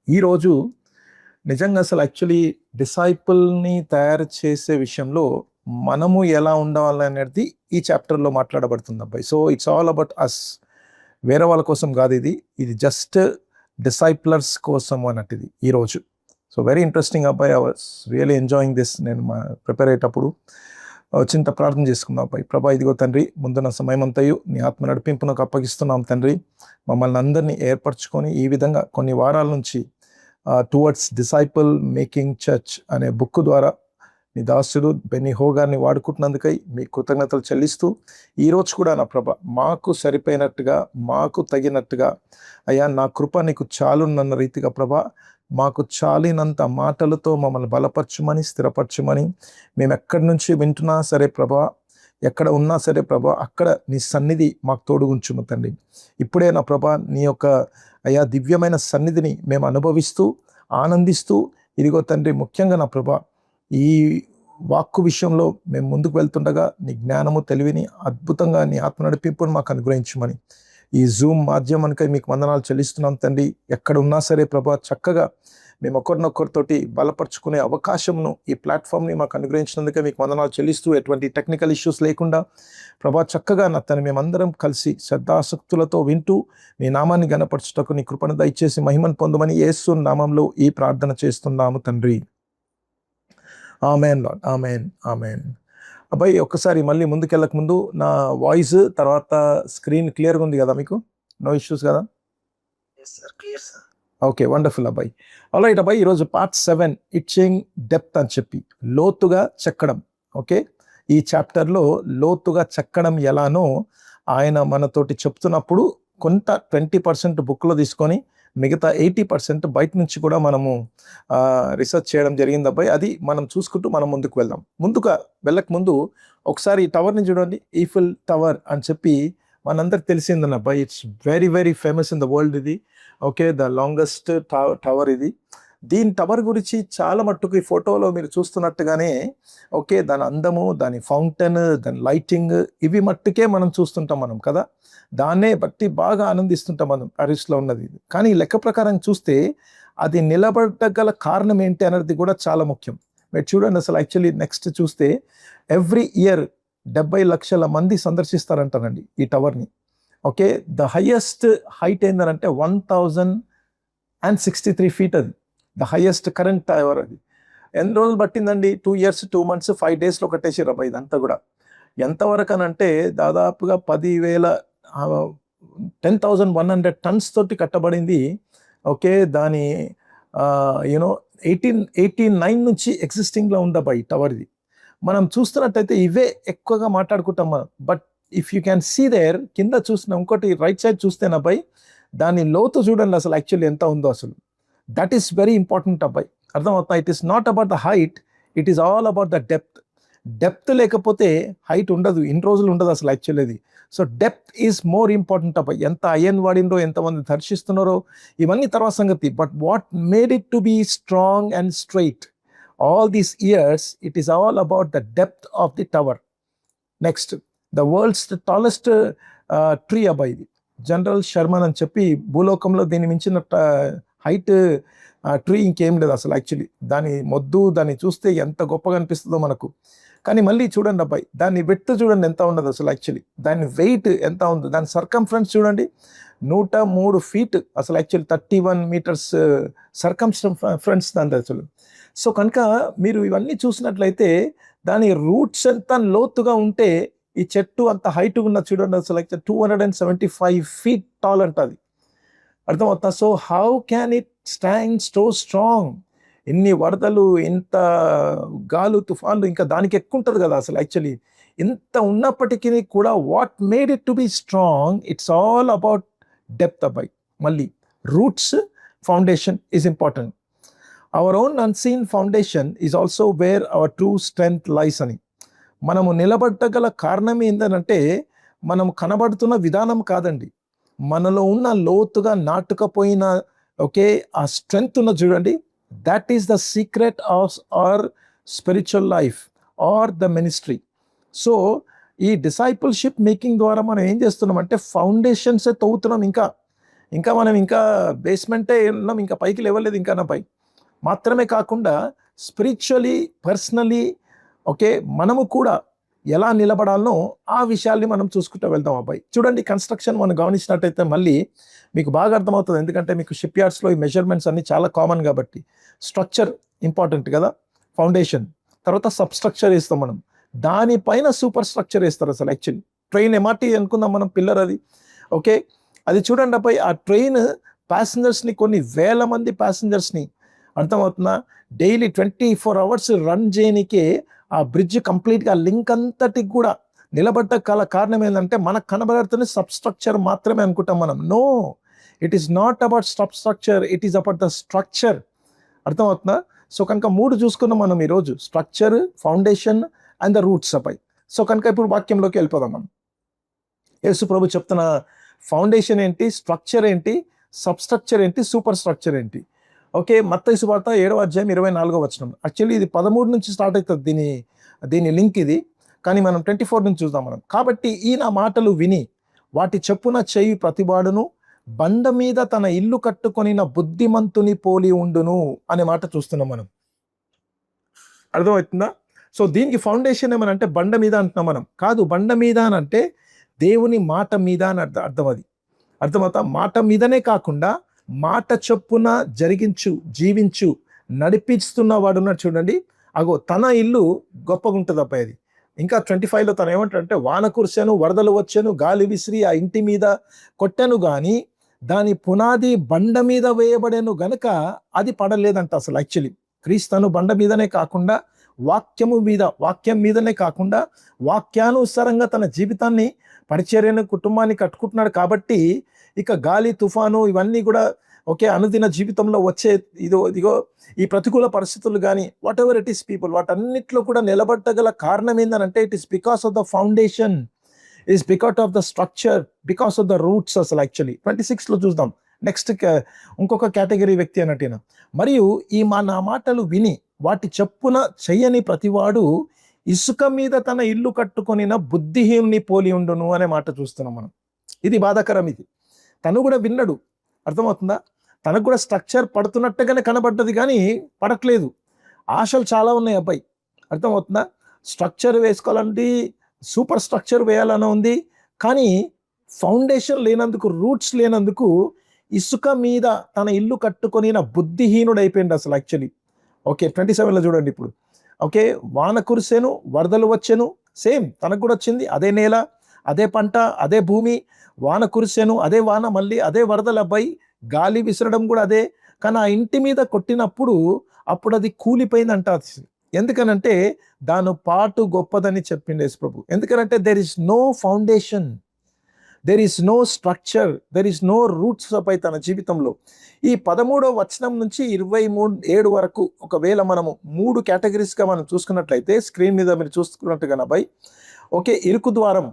ఈరోజు నిజంగా అసలు యాక్చువల్లీ డిసైపుల్ని తయారు చేసే విషయంలో మనము ఎలా ఉండాలనేది ఈ చాప్టర్లో మాట్లాడబడుతుంది అబ్బాయి. So it's all about us. వేరే వాళ్ళ కోసం కాదు, ఇది జస్ట్ డిసైప్లర్స్ కోసం అన్నట్టు ఇది ఈరోజు. సో వెరీ ఇంట్రెస్టింగ్ అబ్బాయి. I was really enjoying this. నేను ప్రిపేర్ అయ్యేటప్పుడు చింత ప్రార్థన చేసుకుందాం అబ్బాయి. ప్రభా, ఇదిగో తండ్రి, ముందున్న సమయమంతయు నీ ఆత్మ నడిపింపునకు అప్పగిస్తున్నాం తండ్రి. మమ్మల్ని అందరినీ ఏర్పరచుకొని ఈ విధంగా కొన్ని వారాల నుంచి టువర్డ్స్ డిసైపుల్ మేకింగ్ చర్చ్ అనే బుక్ ద్వారా నీ దాసుడు బెన్నీ హో గారిని వాడుకుంటున్నందుకై మీ కృతజ్ఞతలు చెల్లిస్తూ ఈరోజు కూడా నా ప్రభ మాకు సరిపోయినట్టుగా, మాకు తగినట్టుగా, అయ్యా నా కృప నీకు చాలునన్న రీతిగా ప్రభ మాకు చాలినంత మాటలతో మమ్మల్ని బలపరచమని, స్థిరపరచమని, మేము ఎక్కడి నుంచి వింటున్నా సరే ప్రభా, ఎక్కడ ఉన్నా సరే ప్రభా, అక్కడ నీ సన్నిధి మాకు తోడుగుంచుము తండ్రి. ఇప్పుడే నా ప్రభా నీ యొక్క అయ్యా దివ్యమైన సన్నిధిని మేము అనుభవిస్తూ ఆనందిస్తూ, ఇదిగో తండ్రి ముఖ్యంగా నా ప్రభా ఈ వాక్కు విషయంలో మేము ముందుకు వెళ్తుండగా నీ జ్ఞానము తెలివిని అద్భుతంగా నీ ఆత్మ నడిపింపుని మాకు అనుగ్రహించమని ఈ జూమ్ మాధ్యమానికై మీకు వందనాలు చెల్లిస్తున్నాం తండ్రి. ఎక్కడ ఉన్నా సరే ప్రభా చక్కగా మేము ఒకరినొకరితోటి బలపరుచుకునే అవకాశంను ఈ ప్లాట్ఫామ్ని మాకు అనుగ్రహించినందుకే మీకు వందనాలు చెల్లిస్తూ, ఎటువంటి టెక్నికల్ ఇష్యూస్ లేకుండా ప్రభా చక్కగా నా తను మేమందరం కలిసి శ్రద్ధాసక్తులతో వింటూ మీ నామాన్ని గణపరచుటకు నీ కృపను దయచేసి మహిమను పొందమని యేసు నామంలో ఈ ప్రార్థన చేస్తున్నాము తండ్రి. Amen lord, amen, amen. అబ్బాయి ఒక్కసారి మళ్ళీ ముందుకెళ్ళక ముందు నా వాయిస్ తర్వాత స్క్రీన్ క్లియర్గా ఉంది కదా మీకు? నో ఇష్యూస్ కదా? ఓకే, వండర్ఫుల్ అబ్బాయి. ఆల్రైట్ అబ్బాయి, ఈరోజు పార్ట్ 7 ఇచ్చింగ్ డెప్త్ అని చెప్పి లోతుగా చెక్కడం. ఓకే, ఈ చాప్టర్లో లోతుగా చెక్కడం ఎలానో ఆయన మనతోటి చెప్తున్నప్పుడు కొంత 20% బుక్లో తీసుకొని మిగతా 80% బయట నుంచి కూడా మనము రీసెర్చ్ చేయడం జరిగింది అబ్బాయి. అది మనం చూసుకుంటూ మనం ముందుకు వెళ్దాం. ముందుగా వెళ్ళక ముందు ఒకసారి ఈ టవర్ని చూడండి, ఈఫిల్ టవర్ అని చెప్పి మనందరికి తెలిసిందని అబ్బాయి. It's very very famous in the world ఇది. ఓకే, ద లాంగెస్ట్ టవర్ ఇది. దీని టవర్ గురించి చాలా మట్టుకు ఈ ఫోటోలో మీరు చూస్తున్నట్టుగానే ఓకే, దాని అందము, దాని ఫౌంటైన్, దాని లైటింగ్, ఇవి మట్టుకే మనం చూస్తుంటాం మనం కదా. దాన్నే బట్టి బాగా ఆనందిస్తుంటాం మనం ప్యారిస్లో ఉన్నది. కానీ లెక్క ప్రకారం చూస్తే అది నిలబడగల కారణం ఏంటి అనేది కూడా చాలా ముఖ్యం. మీరు చూడండి, అసలు యాక్చువల్లీ నెక్స్ట్ చూస్తే ఎవ్రీ ఇయర్ 70 లక్షల మంది సందర్శిస్తారంటారండి ఈ టవర్ని. ఓకే, ద హైయెస్ట్ హైట్ ఏంటంటే 1063 feet. అది ద హైయెస్ట్ కరెంట్ టవర్. అది ఎన్ని రోజులు పట్టిందండి? 2 years 2 months 5 daysలో కట్టేసారు అబ్బాయి ఇదంతా కూడా. ఎంతవరకు అని అంటే దాదాపుగా 10,100 tons తోటి కట్టబడింది. ఓకే, దాని 1889 నుంచి ఎగ్జిస్టింగ్లో ఉంది అబ్బాయి టవర్ ఇది. మనం చూస్తున్నట్టయితే ఇవే ఎక్కువగా మాట్లాడుకుంటాం మనం. But if you can see there, కింద చూసిన ఇంకోటి రైట్ సైడ్ చూస్తేనా అబ్బాయి, దాని లోతు చూడండి అసలు యాక్చువల్లీ ఎంత ఉందో అసలు. దట్ ఈస్ వెరీ ఇంపార్టెంట్ అబ్బాయి, అర్థమవుతా. It is not about the height, it is all about the depth. Depth లేకపోతే హైట్ ఉండదు, ఇన్ని రోజులు ఉండదు అసలు యాక్చువల్లీ అది. So depth is more important అబ్బాయి. ఎంత అయన్ వాడిందో, ఎంతమంది దర్శిస్తున్నారో ఇవన్నీ తర్వాత సంగతి. But what made it to be strong and straight all these years, it is all about the depth of the tower. Next, the world's tallest tree అబ్బాయి ఇది. జనరల్ షర్మన్ అని చెప్పి భూలోకంలో దీన్ని మించిన హైట్ ట్రీ ఇంకేం లేదు అసలు యాక్చువల్లీ. దాని మొద్దు దాన్ని చూస్తే ఎంత గొప్పగా అనిపిస్తుందో మనకు. కానీ మళ్ళీ చూడండి అబ్బాయి, దాని విడ్త్ చూడండి ఎంత ఉండదు అసలు యాక్చువల్లీ. దాని వెయిట్ ఎంత ఉందో, దాని సర్కంఫరెన్స్ చూడండి 103 feet అసలు యాక్చువల్లీ. 31 meters సర్కంఫరెన్స్ దాని అసలు. సో కనుక మీరు ఇవన్నీ చూసినట్లయితే దాని రూట్స్ ఎంత లోతుగా ఉంటే ఈ చెట్టు అంత హైట్ ఉన్న చూడండి అసలు 275 feet tall అంటది, అర్థమవుతా. So how can it stand so strong? ఎన్ని వరదలు, ఇంత గాలు, తుఫాన్లు, ఇంకా దానికి ఎక్కువ ఉంటుంది కదా అసలు యాక్చువల్లీ. ఇంత ఉన్నప్పటికీ కూడా what made it to be strong? It's all about depth అబ్బాయి. మళ్ళీ roots, foundation is important. Our own unseen foundation is also where our true strength lies అని. మనము నిలబడగల కారణం ఏంటంటే మనం కనబడుతున్న విధానం కాదండి, మనలో ఉన్న లోతుగా నాటుకపోయిన ఓకే ఆ స్ట్రెంగ్త్ ఉన్న చూడండి. That is the secret of our spiritual life or the ministry. So ఈ డిసైపుల్షిప్ మేకింగ్ ద్వారా మనం ఏం చేస్తున్నాం అంటే ఫౌండేషన్సే తవ్వుతున్నాం. ఇంకా బేస్మెంటే ఉన్నాం, ఇంకా పైకి లేవలేదు ఇంకా నా పై. మాత్రమే కాకుండా స్పిరిచువలీ, పర్సనలీ, ఓకే, మనము కూడా ఎలా నిలబడాలనో ఆ విషయాల్ని మనం చూసుకుంటూ వెళ్తాం అబ్బాయి. చూడండి, కన్స్ట్రక్షన్ మనం గమనించినట్టయితే మళ్ళీ మీకు బాగా అర్థమవుతుంది, ఎందుకంటే మీకు షిప్ యార్డ్స్లో ఈ మెజర్మెంట్స్ అన్ని చాలా కామన్ కాబట్టి. స్ట్రక్చర్ ఇంపార్టెంట్ కదా, ఫౌండేషన్, తర్వాత సబ్స్ట్రక్చర్ వేస్తాం మనం, దానిపైన సూపర్ స్ట్రక్చర్ వేస్తారు. అసలు యాక్చువల్లీ ట్రైన్ ఎంఆర్టీ అనుకుందాం మనం, పిల్లర్ అది, ఓకే. అది చూడండి అబ్బాయి, ఆ ట్రైన్ ప్యాసింజర్స్ని, కొన్ని వేల మంది ప్యాసింజర్స్ని, అర్థమవుతుందా, డైలీ 24 hours రన్ చేయనికే ఆ బ్రిడ్జ్ కంప్లీట్గా లింక్ అంతటికి కూడా నిలబడ్డ కారణం ఏంటంటే మనకు కనబడుతున్న సబ్స్ట్రక్చర్ మాత్రమే అనుకుంటాం మనం. No, it is not about substructure, it is about the structure. అర్థమవుతుందా? సో కనుక 3 చూసుకున్నాం మనం ఈరోజు, structure, foundation and the roots అపై. సో కనుక ఇప్పుడు వాక్యంలోకి వెళ్ళిపోదాం మనం. యేసు ప్రభు చెప్తున్న ఫౌండేషన్ ఏంటి, స్ట్రక్చర్ ఏంటి, సబ్స్ట్రక్చర్ ఏంటి, సూపర్ స్ట్రక్చర్ ఏంటి. ఓకే, మత్తయి సువార్త 7వ అధ్యాయం 24వ వచనం. యాక్చువల్లీ ఇది 13 నుంచి స్టార్ట్ అవుతుంది దీని లింక్ ఇది, కానీ మనం 24 నుంచి చూద్దాం మనం. కాబట్టి ఈయన మాటలు విని వాటి చెప్పున చేయి ప్రతివాడును బండ మీద తన ఇల్లు కట్టుకొనిన బుద్ధిమంతుని పోలి ఉండును అనే మాట చూస్తున్నాం మనం. అర్థమవుతుందా? సో దీనికి ఫౌండేషన్ ఏమనంటే బండ మీద అంటున్నాం మనం. కాదు, బండ మీద అని అంటే దేవుని మాట మీద అని అర్థం. అది అర్థమవుతా, మాట మీదనే కాకుండా మాట చొప్పున జరిగించు, జీవించు, నడిపిస్తున్న వాడు ఉన్నాడు చూడండి, అగో తన ఇల్లు గొప్పగా ఉంటుంది అబ్బాయి. అది ఇంకా 25లో తను ఏమంటాడంటే, వాన కురిశాను, వరదలు వచ్చాను, గాలి విసిరి ఆ ఇంటి మీద కొట్టాను కానీ దాని పునాది బండ మీద వేయబడాను గనక అది పడలేదంట. అసలు యాక్చువల్లీ క్రీస్తు బండ మీదనే కాకుండా వాక్యం మీదనే కాకుండా వాక్యానుసారంగా తన జీవితాన్ని, పరిచర్యను, కుటుంబాన్ని కట్టుకుంటున్నాడు. కాబట్టి ఇక గాలి, తుఫాను ఇవన్నీ కూడా ఓకే అనుదిన జీవితంలో వచ్చే ఇదిగో ఈ ప్రతికూల పరిస్థితులు కానీ whatever it is people, వాటన్నిటిలో కూడా నిలబడగల కారణం ఏంటంటే it is because of the foundation, is because of the structure, because of the roots. అసలు యాక్చువల్లీ 26లో చూద్దాం. నెక్స్ట్ ఇంకొక కేటగిరీ వ్యక్తి అన్నట్టేనా. మరియు నా మాటలు విని వాటి చెప్పున చెయ్యని ప్రతివాడు ఇసుక మీద తన ఇల్లు కట్టుకొనిన బుద్ధిహీనుని పోలి ఉండును అనే మాట చూస్తున్నాం మనం. ఇది బాధాకరం. ఇది తను కూడా విన్నాడు, అర్థమవుతుందా, తనకు కూడా స్ట్రక్చర్ పడుతున్నట్టుగానే కనబడ్డది కానీ పడట్లేదు. ఆశలు చాలా ఉన్నాయి అబ్బాయి, అర్థమవుతుందా. స్ట్రక్చర్ వేసుకోవాలంటే సూపర్ స్ట్రక్చర్ వేయాలని ఉంది, కానీ ఫౌండేషన్ లేనందుకు, రూట్స్ లేనందుకు ఇసుక మీద తన ఇల్లు కట్టుకొనిన బుద్ధిహీనుడు అయిపోయింది అసలు యాక్చువల్లీ. ఓకే, 27లో చూడండి ఇప్పుడు. ఓకే, వాన కురిసేను, వరదలు వచ్చాను, సేమ్ తనకు కూడా వచ్చింది, అదే నేల, అదే పంట, అదే భూమి. వాన కురిసేను, అదే వాన, మళ్ళీ అదే వరదలు అబ్బాయి, గాలి విసరడం కూడా అదే. కానీ ఆ ఇంటి మీద కొట్టినప్పుడు అప్పుడు అది కూలిపోయిందంట. ఎందుకనంటే దాని పాటు గొప్పదని చెప్పిండు యేసు ప్రభు. ఎందుకనంటే there is no foundation, there is no structure, there is no roots అపై తన జీవితంలో. ఈ 13వ వచనం నుంచి 27 వరకు ఒకవేళ మనము 3 కేటగిరీస్గా మనం చూసుకున్నట్లయితే, స్క్రీన్ మీద మీరు చూసుకున్నట్టుగా అబ్బాయి, ఓకే, ఇరుకు ద్వారం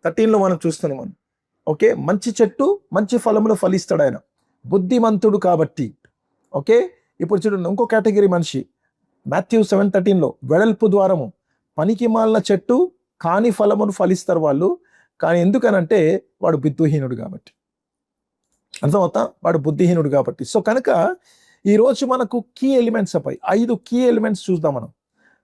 13లో మనం చూస్తున్నాం మనం. ఓకే, మంచి చెట్టు మంచి ఫలములు ఫలిస్తాడు ఆయన, బుద్ధిమంతుడు కాబట్టి. ఓకే, ఇప్పుడు చూడండి ఇంకో కేటగిరీ మనిషి, మాథ్యూ 7:13లో వెడల్పు ద్వారము, పనికి మాలిన చెట్టు కాని ఫలమును ఫలిస్తారు వాళ్ళు. కానీ ఎందుకనంటే వాడు బుద్ధిహీనుడు కాబట్టి. అర్థమవుతా, వాడు బుద్ధిహీనుడు కాబట్టి. సో కనుక ఈరోజు మనకు కీ ఎలిమెంట్స్ అపై 5 కీ ఎలిమెంట్స్ చూద్దాం మనం.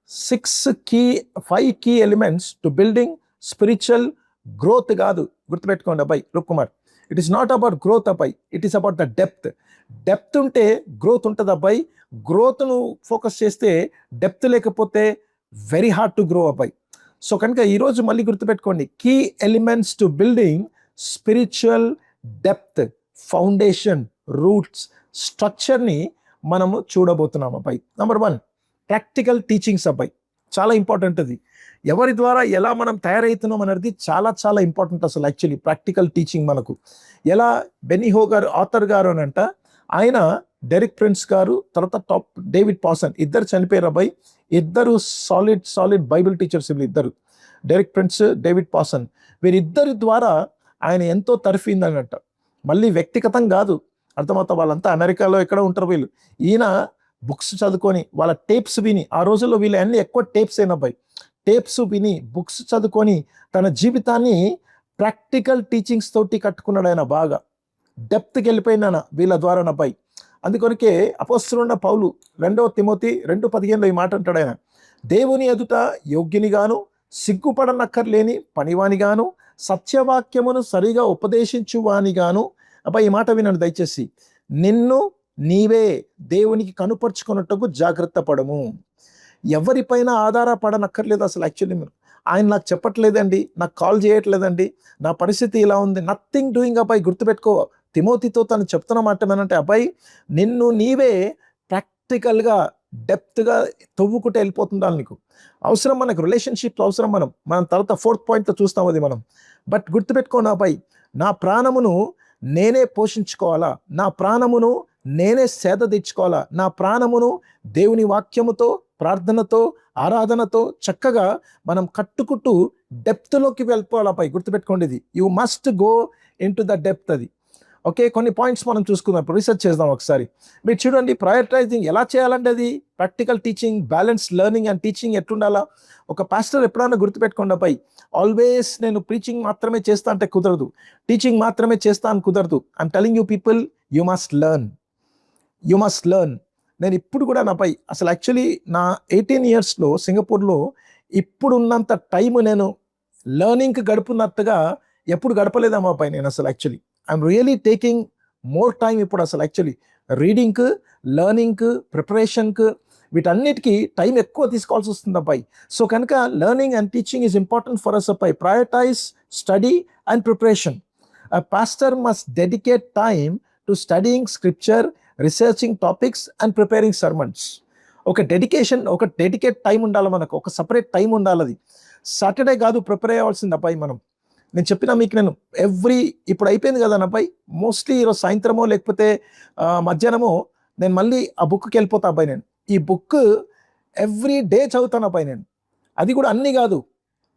5 key elements to building spiritual growth. కాదు, గుర్తుపెట్టుకోండి అబ్బాయి రుక్కుమార్, it is not about growth అబ్బాయి, it is about the depth. Depth ఉంటే గ్రోత్ ఉంటుంది అబ్బాయి. గ్రోత్ను ఫోకస్ చేస్తే డెప్త్ లేకపోతే వెరీ హార్డ్ టు గ్రో అబ్బాయి. సో కనుక ఈరోజు మళ్ళీ గుర్తుపెట్టుకోండి, key elements to building spiritual depth, foundation, roots, స్ట్రక్చర్ని మనము చూడబోతున్నాం అబ్బాయి. నెంబర్ 1, ప్రాక్టికల్ టీచింగ్స్ అబ్బాయి, చాలా ఇంపార్టెంట్. అది ఎవరి ద్వారా ఎలా మనం తయారవుతున్నాం అనేది చాలా చాలా ఇంపార్టెంట్ అసలు యాక్చువల్లీ. ప్రాక్టికల్ టీచింగ్ మనకు ఎలా, బెనిహో గారు ఆథర్ గారు అని అంట, ఆయన డెరిక్ ప్రిన్స్ గారు, తర్వాత డేవిడ్ పాసన్, ఇద్దరు చనిపోయారు అబ్బాయి. ఇద్దరు సాలిడ్ బైబిల్ టీచర్స్ ఇద్దరు, డెరిక్ ప్రిన్స్, డేవిడ్ పాసన్. వీరిద్దరి ద్వారా ఆయన ఎంతో తరిఫిందనట. మళ్ళీ వ్యక్తిగతం కాదు, అర్థమవుతా, వాళ్ళంతా అమెరికాలో ఎక్కడ ఉంటారు వీళ్ళు. ఈయన బుక్స్ చదువుకొని, వాళ్ళ టేప్స్ విని, ఆ రోజుల్లో వీళ్ళు అన్ని ఎక్కువ టేప్స్ అయినబ్బాయి, టేప్స్ విని, బుక్స్ చదువుకొని తన జీవితాన్ని ప్రాక్టికల్ టీచింగ్స్ తోటి కట్టుకున్నాడు ఆయన బాగా. డెప్త్కి వెళ్ళిపోయినా వీళ్ళ ద్వారా నాపై. అందుకొరకే అపోస్తలున్న పౌలు 2 తిమోతి 2:15 ఈ మాట అంటాడు ఆయన, దేవుని ఎదుట యోగ్యునిగాను సిగ్గుపడనక్కర్లేని పనివానిగాను సత్యవాక్యమును సరిగా ఉపదేశించువానిగాను. అబ్బా ఈ మాట వినండి దయచేసి, నిన్ను నీవే దేవునికి కనుపరుచుకున్నట్టుకు జాగ్రత్త పడము. ఎవరిపైన ఆధారపడనక్కర్లేదు అసలు. యాక్చువల్లీ మీరు ఆయన నాకు చెప్పట్లేదండి, నాకు కాల్ చేయట్లేదండి, నా పరిస్థితి ఇలా ఉంది, నథింగ్ డూయింగ్. అబ్బాయి గుర్తుపెట్టుకో, తిమోతితో తను చెప్తున్న మాట ఏమంటే, అబ్బాయి నిన్ను నీవే ప్రాక్టికల్గా డెప్త్గా తవ్వుకుంటే వెళ్ళిపోతుండాలి నీకు. అవసరం మనకు రిలేషన్షిప్స్ అవసరం. మనం తర్వాత 4th పాయింట్తో చూస్తాం అది మనం. బట్ గుర్తుపెట్టుకోను అబ్బాయి, నా ప్రాణమును నేనే పోషించుకోవాలా, నా ప్రాణమును నేనే సేద తీర్చుకోవాలా, నా ప్రాణమును దేవుని వాక్యముతో ప్రార్థనతో ఆరాధనతో చక్కగా మనం కట్టుకుంటూ డెప్త్లోకి వెళ్ళిపోవాలపై. గుర్తుపెట్టుకోండి ఇది, you must go in to the depth. అది ఓకే. కొన్ని పాయింట్స్ మనం చూసుకుందాం, ఇప్పుడు రీసెర్చ్ చేద్దాం ఒకసారి. మీరు చూడండి, ప్రయారిటైజింగ్ ఎలా చేయాలంటే అది practical teaching, balance learning and teaching ఎట్లుండాలా. ఒక పాస్టర్ ఎప్పుడైనా గుర్తుపెట్టుకోండి అబ్బాయి, ఆల్వేస్ నేను ప్రీచింగ్ మాత్రమే చేస్తా అంటే కుదరదు, టీచింగ్ మాత్రమే చేస్తా అని కుదరదు. I'm telling you people, you must learn, you must learn. నేను ఇప్పుడు కూడా నాపై అసలు యాక్చువల్లీ నా 18 yearsలో సింగపూర్లో ఇప్పుడున్నంత టైం నేను లెర్నింగ్కి గడుపున్నట్టుగా ఎప్పుడు గడపలేదమ్మా పై. నేను అసలు actually I'm really taking more time ఇప్పుడు అసలు యాక్చువల్లీ రీడింగ్కి, లెర్నింగ్కి, ప్రిపరేషన్కి, వీటన్నిటికీ టైం ఎక్కువ తీసుకోవాల్సి వస్తుంది అబ్బాయి. సో కనుక learning and teaching is important for us అబ్బాయి. Prioritise study and preparation. A pastor must dedicate time to studying scripture, researching topics and preparing sermons. ఒక డెడికేట్ టైం ఉండాలి మనకు, ఒక సపరేట్ టైం ఉండాలి. అది సాటర్డే కాదు ప్రిపేర్ అయ్యాల్సింది అబ్బాయి మనం. నేను చెప్పిన మీకు, నేను ఇప్పుడు అయిపోయింది కదా అబ్బాయి, మోస్ట్లీ ఈరోజు సాయంత్రమో లేకపోతే మధ్యాహ్నమో నేను మళ్ళీ ఆ బుక్కి వెళ్ళిపోతా అబ్బాయి. నేను ఈ బుక్ ఎవ్రీ డే చదువుతాను అబ్బాయి నేను. అది కూడా అన్నీ కాదు,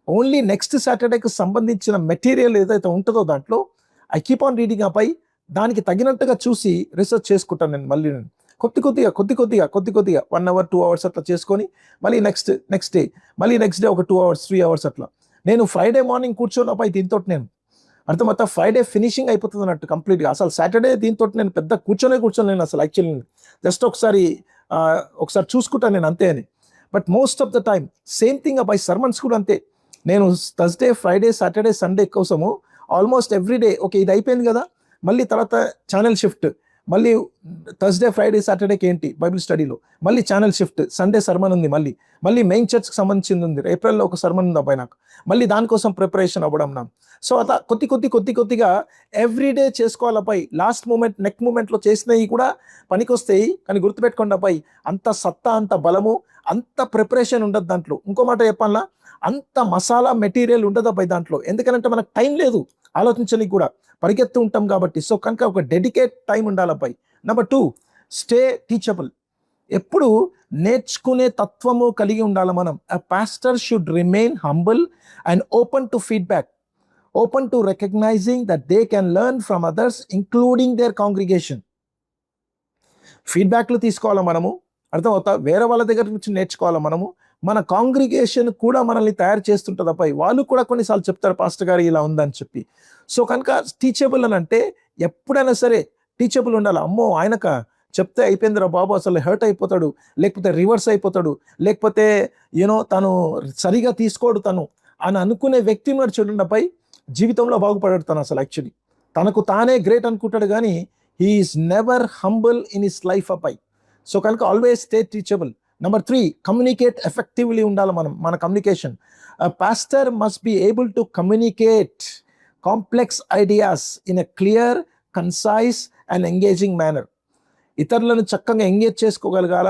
ఓన్లీ నెక్స్ట్ సాటర్డేకి సంబంధించిన మెటీరియల్ ఏదైతే ఉంటుందో దాంట్లో ఐ కీప్ ఆన్ రీడింగ్ అబ్బాయి. దానికి తగినట్టుగా చూసి రీసెర్చ్ చేసుకుంటాను నేను. మళ్ళీ నేను కొద్ది కొద్దిగా 1 hour 2 hours అట్లా చేసుకొని మళ్ళీ నెక్స్ట్ డే మళ్ళీ నెక్స్ట్ డే ఒక 2 hours 3 hours అట్లా. నేను ఫ్రైడే మార్నింగ్ కూర్చోను అబ్బాయి దీంతో. నేను అర్థమవుతా, ఫ్రైడే ఫినిషింగ్ అయిపోతుంది అన్నట్టు కంప్లీట్గా. అసలు సాటర్డే దీంతో నేను పెద్ద కూర్చోలేను అసలు యాక్చువల్లీ. జస్ట్ ఒకసారి చూసుకుంటాను నేను అంతే అని. But most of the time same thing అబ్బాయి. సర్మన్స్ కూడా అంతే. నేను థర్స్డే, ఫ్రైడే, సాటర్డే, సండే కోసము ఆల్మోస్ట్ ఎవ్రీడే ఓకే ఇది అయిపోయింది కదా, మళ్ళీ తర్వాత ఛానల్ షిఫ్ట్, మళ్ళీ థర్స్డే, ఫ్రైడే, సాటర్డేకి ఏంటి బైబిల్ స్టడీలో, మళ్ళీ ఛానల్ షిఫ్ట్, సండే సర్మన్ ఉంది, మళ్ళీ మెయిన్ చర్చ్కి సంబంధించింది ఉంది, ఏప్రిల్లో ఒక సర్మన్ ఉంది అబ్బాయి నాకు, మళ్ళీ దానికోసం ప్రిపరేషన్ అవ్వడం నాకు. సో అలా కొద్దిగా ఎవ్రీడే చేసుకోవాలి అబ్బాయి. లాస్ట్ మూమెంట్ నెక్ మూమెంట్లో చేసినవి కూడా పనికొస్తాయి. కానీ గుర్తుపెట్టుకోండి అబ్బాయి, అంత సత్తా, అంత బలము, అంత ప్రిపరేషన్ ఉండదు దాంట్లో. ఇంకో మాట చెప్పాలా, అంత మసాలా మెటీరియల్ ఉండదు అబ్బాయి దాంట్లో. ఎందుకంటే మనకు టైం లేదు ఆలోచించడానికి కూడా, పరిగెత్తు ఉంటాం కాబట్టి. సో కనుక ఒక డెడికేట్ టైం ఉండాలి అబ్బాయి. Number 2, stay teachable. ఎప్పుడు నేర్చుకునే తత్వము కలిగి ఉండాలి మనం. A pastor should remain humble and open to feedback, open to recognizing that they can learn from others, including their congregation. ఫీడ్బ్యాక్లు తీసుకోవాలి మనము, అర్థమవుతా, వేరే వాళ్ళ దగ్గర నుంచి నేర్చుకోవాలి మనము. మన కాంగ్రిగేషన్ కూడా మనల్ని తయారు చేస్తుంటుంది అబ్బాయి. వాళ్ళు కూడా కొన్నిసార్లు చెప్తారు, పాస్టర్ గారు ఇలా ఉందని చెప్పి. సో కనుక టీచబుల్ అని అంటే ఎప్పుడైనా సరే టీచబుల్ ఉండాలి. అమ్మో ఆయనక చెప్తే అయిపోయిందిరా బాబు, అసలు హర్ట్ అయిపోతాడు, లేకపోతే రివర్స్ అయిపోతాడు, లేకపోతే తను సరిగా తీసుకోడు తను అని అనుకునే వ్యక్తి మరి చూడండి అబ్బాయి, జీవితంలో బాగుపడాడు తను. అసలు యాక్చువల్లీ తనకు తానే గ్రేట్ అనుకుంటాడు, కానీ he is never humble in his life అబ్బాయి. సో కనుక always stay teachable. Number 3, communicate effectively ఉండాలి మన communication. Pastor must be able to communicate complex ideas in a clear, concise and engaging manner. ఇతరులను చక్కగా engage చేసుకోగలగాల,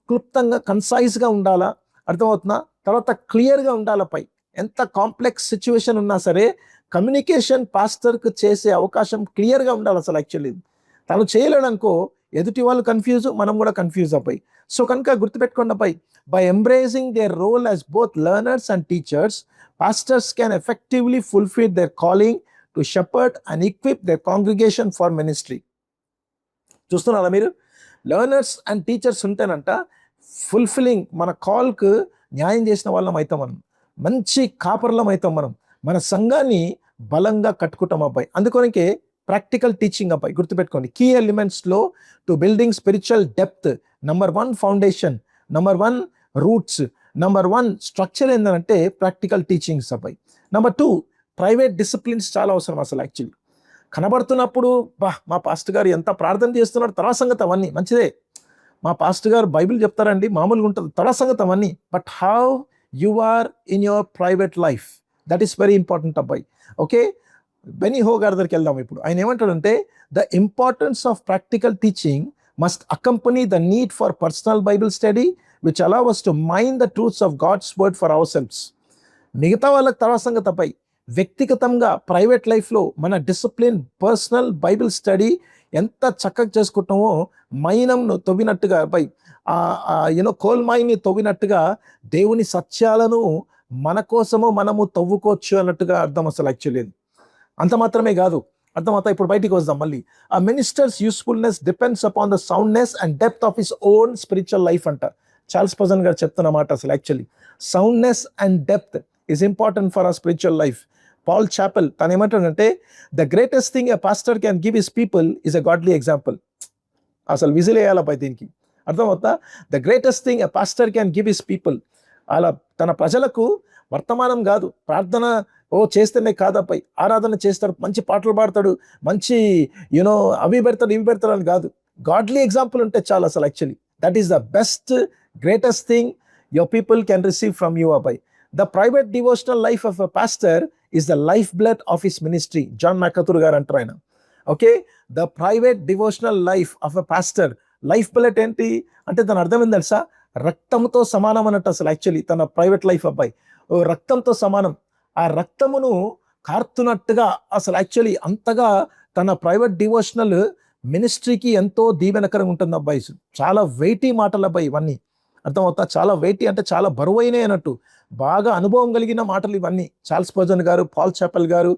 క్లుప్తంగా కన్సైజ్గా ఉండాలా, అర్థమవుతుందా, తర్వాత క్లియర్గా ఉండాలపై. ఎంత కాంప్లెక్స్ సిచ్యువేషన్ ఉన్నా సరే కమ్యూనికేషన్ పాస్టర్కి చేసే అవకాశం క్లియర్గా ఉండాలి అసలు యాక్చువల్లీ. తను చేయలేడు అనుకో, ఎదుటి వాళ్ళు కన్ఫ్యూజ్, మనం కూడా కన్ఫ్యూజ్ అబ్బాయి. సో కనుక గుర్తుపెట్టుకోండి అబ్బాయి, by embracing their role as both learners and teachers, pastors can effectively fulfill their calling to shepherd and equip their congregation for ministry. చూస్తున్నారా మీరు, లెర్నర్స్ అండ్ టీచర్స్ ఉంటేనంట ఫుల్ఫిల్లింగ్ మన కాల్కు న్యాయం చేసిన వాళ్ళం అవుతాం మనం, మంచి కాపర్లం అవుతాం మనం, మన సంఘాన్ని బలంగా కట్టుకుంటాం అబ్బాయి. అందుకొనకే ప్రాక్టికల్ టీచింగ్ అబ్బాయి గుర్తుపెట్టుకోండి. కీ ఎలిమెంట్స్లో to building spiritual depth, number 1 foundation, number 1 roots, number 1 structure ఏంటంటే ప్రాక్టికల్ టీచింగ్స్ అబ్బాయి. నెంబర్ 2 ప్రైవేట్ డిసిప్లిన్స్ చాలా అవసరం అసలు యాక్చువల్లీ. కనబడుతున్నప్పుడు మా పాస్టర్ గారు ఎంత ప్రార్థన చేస్తున్నాడు తర్వాత సంగతి అవన్నీ మంచిదే. మా పాస్టర్ గారు బైబిల్ చెప్తారండి మామూలుగా ఉంటుంది తర్వాత సంగతి అవన్నీ. But how you are in your private life, that is very important అబ్బాయి. ఓకే, బెనీ హో గారి దగ్గరికి వెళ్దాం ఇప్పుడు. ఆయన ఏమంటాడంటే the importance of practical teaching must accompany the need for personal Bible study which allow us to mind the truths of God's word for our selves. మిగతా వాళ్ళకి తర్వాత సంగతి అబ్బాయి, వ్యక్తిగతంగా ప్రైవేట్ లైఫ్లో మన డిసిప్లిన్ పర్సనల్ బైబిల్ స్టడీ ఎంత చక్కగా చేసుకుంటామో మైనంను తవ్వినట్టుగా అబ్బాయి, కోల్ మైన్ని తవ్వినట్టుగా దేవుని సత్యాలను మన కోసము మనము తవ్వుకోవచ్చు అన్నట్టుగా అర్థం అసలు యాక్చువల్లీ. అంత మాత్రమే కాదు, అర్థమవుతా. ఇప్పుడు బయటికి వద్దాం మళ్ళీ. A minister's usefulness depends upon the soundness and depth of his own spiritual life అంట. చార్ల్స్ స్పర్జన్ గారు చెప్తున్నమాట అసలు actually. Soundness and depth is important for our spiritual life. Paul Chappell తను ఏమంటాడంటే the greatest thing a pastor can give his people is a godly example. అసలు whistle వేయాలపై దీనికి, అర్థమవుతా. The greatest thing a pastor can give his people, అలా తన ప్రజలకు వర్తమానం కాదు, ప్రార్థన చేస్తేనే కాదపై, ఆరాధన చేస్తాడు, మంచి పాటలు పాడతాడు, మంచి అవి పెడతాడు ఇవి పెడతాడు అని కాదు, గాడ్లీ ఎగ్జాంపుల్ ఉంటే చాలు అసలు actually. That is the best greatest thing your people can receive from you అబ్బాయి. The private devotional life of a pastor is the life blood of his ministry. John MacArthur గారు అంటారు ఆయన. Okay, the private devotional life of a pastor, life blood ఏంటి అంటే దాని అర్థం ఏంటి తెలుసా, రక్తంతో సమానం అన్నట్టు అసలు యాక్చువల్లీ. తన ప్రైవేట్ లైఫ్ అబ్బాయి రక్తంతో సమానం. ఆ రక్తమును కార్తున్నట్టుగా అసలు యాక్చువల్లీ అంతగా తన ప్రైవేట్ డివోషనల్ మినిస్ట్రీకి ఎంతో దీవెనకరంగా ఉంటుంది అబ్బాయి. చాలా వెయిటీ మాటలు అబ్బాయి ఇవన్నీ, అర్థమవుతా. చాలా వెయిటీ అంటే చాలా బరువైనవి అన్నట్టు, బాగా అనుభవం కలిగిన మాటలు ఇవన్నీ. చార్ల్స్ స్పర్జన్ గారు, పాల్ చాపెల్ గారు,